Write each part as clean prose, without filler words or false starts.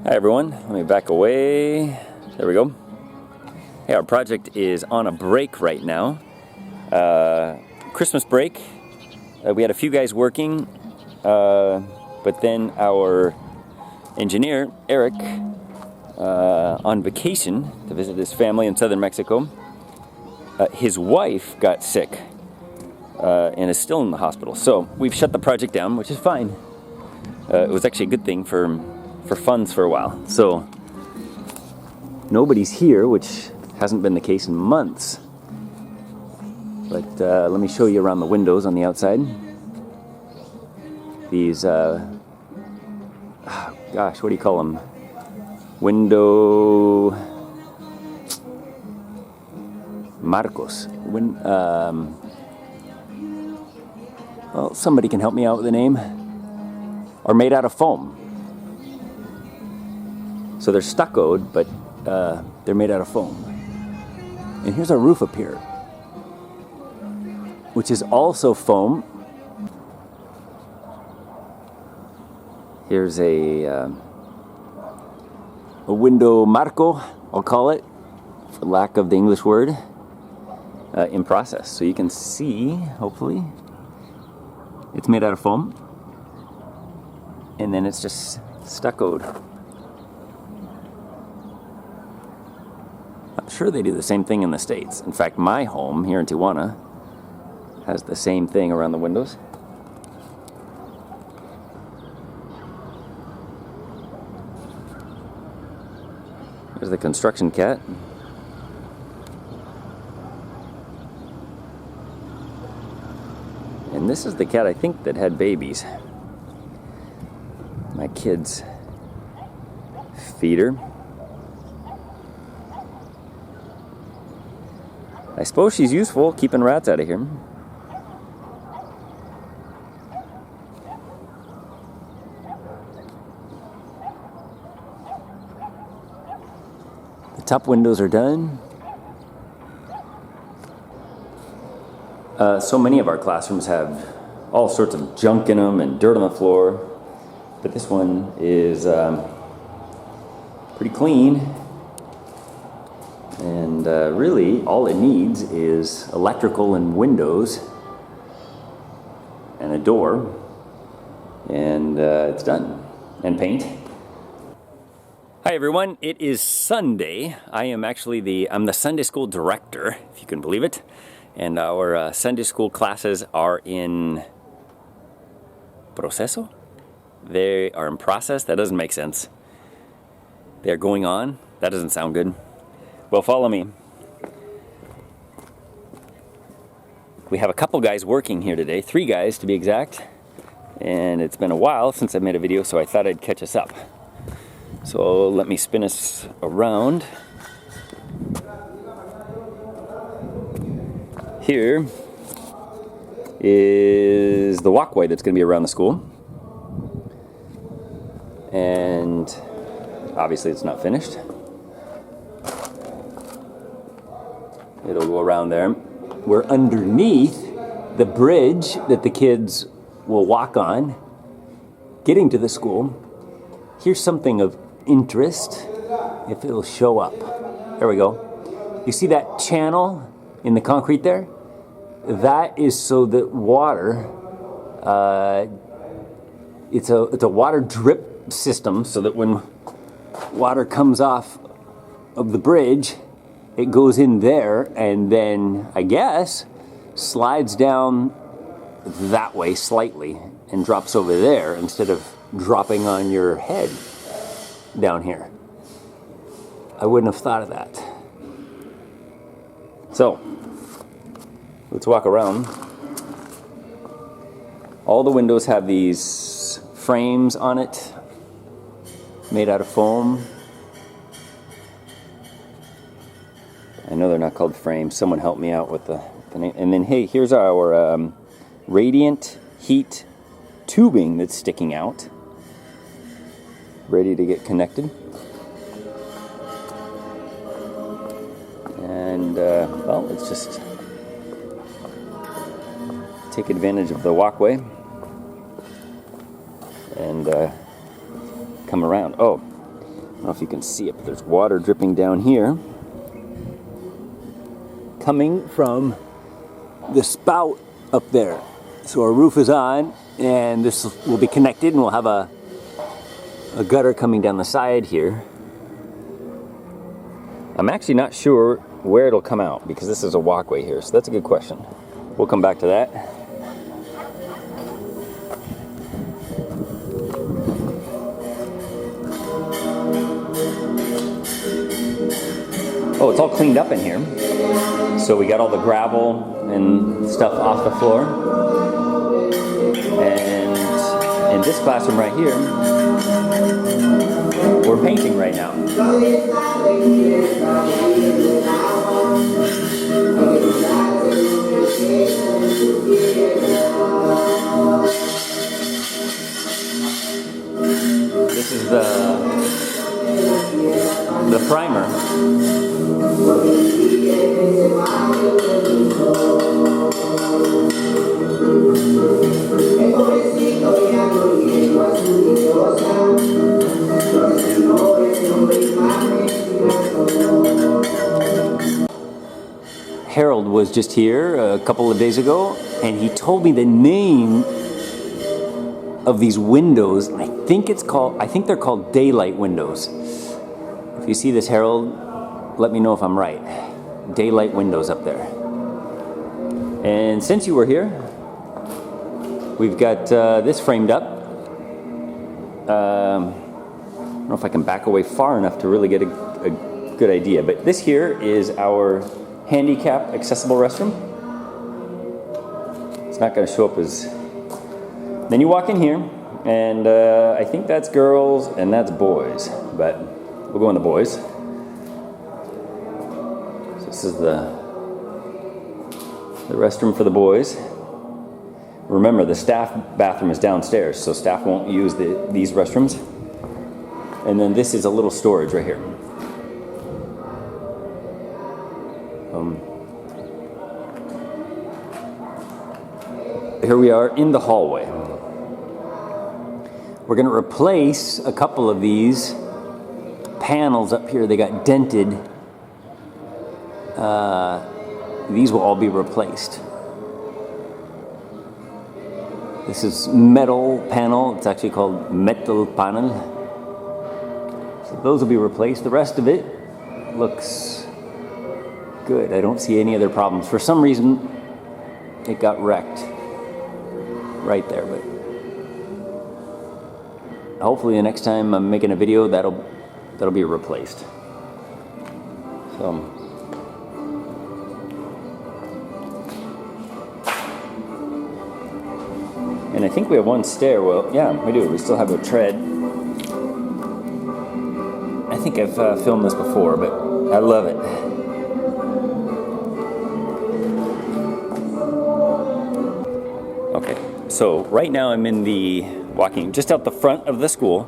Hi everyone, let me back away. There we go. Hey, our project is on a break right now. Christmas break. We had a few guys working, but then our engineer, Eric, on vacation to visit his family in southern Mexico. His wife got sick and is still in the hospital. So we've shut the project down, which is fine. It was actually a good thing for funds for a while. So nobody's here, which hasn't been the case in months. But let me show you around the windows on the outside. These, gosh, what do you call them? Window marcos. Well, somebody can help me out with the name. Are made out of foam. So they're stuccoed, but they're made out of foam. And here's our roof up here, which is also foam. Here's a window marco, I'll call it, for lack of the English word, in process. So you can see, hopefully, it's made out of foam. And then it's just stuccoed. I'm sure they do the same thing in the States. In fact, my home here in Tijuana has the same thing around the windows. There's the construction cat. And this is the cat, I think, that had babies. My kids feed her. I suppose she's useful, keeping rats out of here. The top windows are done. So many of our classrooms have all sorts of junk in them and dirt on the floor. But this one is pretty clean. And really, all it needs is electrical and windows and a door, and it's done. And paint. Hi everyone, it is Sunday. I am actually I'm the Sunday school director, if you can believe it. And our Sunday school classes are in proceso. They are in process. That doesn't make sense. They're going on. That doesn't sound good. Well, follow me. We have a couple guys working here today, 3 guys to be exact, and it's been a while since I made a video, so I thought I'd catch us up. So let me spin us around. Here is the walkway that's going to be around the school, and obviously it's not finished. It'll go around there. We're underneath the bridge that the kids will walk on, getting to the school. Here's something of interest, if it'll show up. There we go. You see that channel in the concrete there? That is so that water, it's a water drip system, so that when water comes off of the bridge, it goes in there and then, I guess, slides down that way slightly and drops over there instead of dropping on your head down here. I wouldn't have thought of that. So, let's walk around. All the windows have these frames on it, made out of foam. I know they're not called frames. Someone help me out with the name. And then, hey, here's our radiant heat tubing that's sticking out, ready to get connected. And, well, let's just take advantage of the walkway and come around. Oh, don't know if you can see it, but there's water dripping down here, coming from the spout up there. So our roof is on, and this will be connected, and we'll have a gutter coming down the side here. I'm actually not sure where it'll come out, because this is a walkway here, so that's a good question. We'll come back to that. Oh, it's all cleaned up in here. So we got all the gravel and stuff off the floor. And in this classroom right here, we're painting right now. This is the primer. Harold was just here a couple of days ago, and he told me the name of these windows. I think they're called daylight windows. If you see this, Harold, let me know if I'm right. Daylight windows up there. And since you were here, we've got this framed up. I don't know if I can back away far enough to really get a good idea, but this here is our handicap accessible restroom. It's not going to show up as... Then you walk in here, and I think that's girls and that's boys, but we'll go in the boys. So this is the restroom for the boys. Remember, the staff bathroom is downstairs, so staff won't use these restrooms. And then this is a little storage right here. Here we are in the hallway. We're going to replace a couple of these panels up here. They got dented. These will all be replaced. This is metal panel. It's actually called metal panel. So those will be replaced. The rest of it looks good. I don't see any other problems. For some reason, it got wrecked right there, but hopefully the next time I'm making a video, that'll be replaced. So and I think we have one stairwell. Yeah, we do. We still have a tread. I think I've filmed this before, but I love it. Okay, so right now I'm walking just out the front of the school,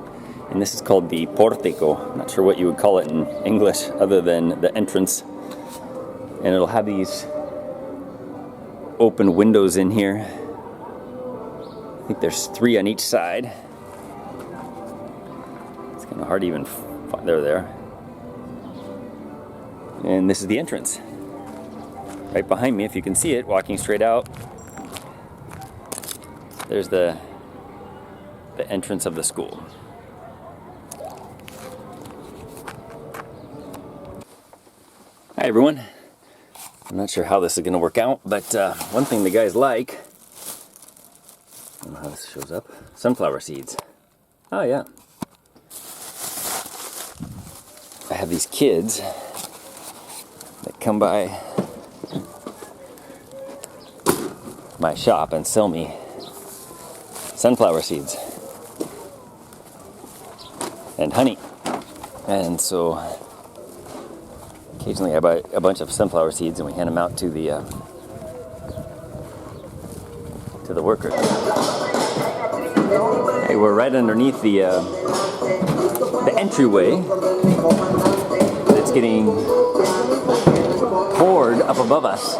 and this is called the portico. I'm not sure what you would call it in English other than the entrance. And it'll have these open windows in here. I think there's 3 on each side. It's kind of hard to even find. There. And this is the entrance. Right behind me, if you can see it, walking straight out. There's the entrance of the school. Hi everyone. I'm not sure how this is going to work out, but one thing the guys like, I don't know how this shows up, sunflower seeds. Oh yeah. I have these kids that come by my shop and sell me sunflower seeds and honey, and so occasionally I buy a bunch of sunflower seeds and we hand them out to the workers. Hey, we're right underneath the entryway that's getting poured up above us.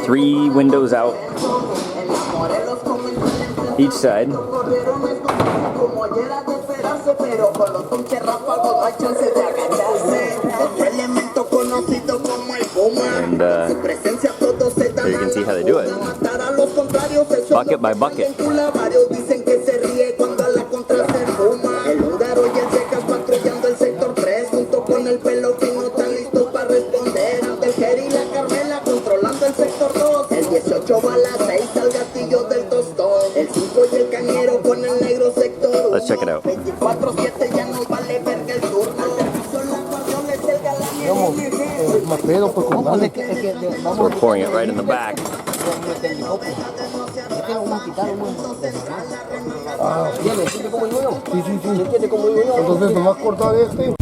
3 windows out. each side. Como era de esperarse, pero con los ponches rápagos no hay chance de agacharse. Otro elemento conocido como el Puma. And Su presencia todos se dan there you can see how they do it. matar a los contrarios. Bucket by bucket. Varios dicen que se ríe cuando a la contra se fuma. El húngaro y el Secas patrullando el sector 3 junto con el pelo que no están listos para responder. Ante el Jerry y la Carmela controlando el sector 2. El 18 va a la 6 al gatillo del tostón. El 5 y el cañero con el negro sector 1. Let's check it out. 24/7 ya no vale verga el turno. Son las pasiones del galán. Más pedo, pues como dale. So we're pouring it right in the back. Sí. Entonces nomás cortar este.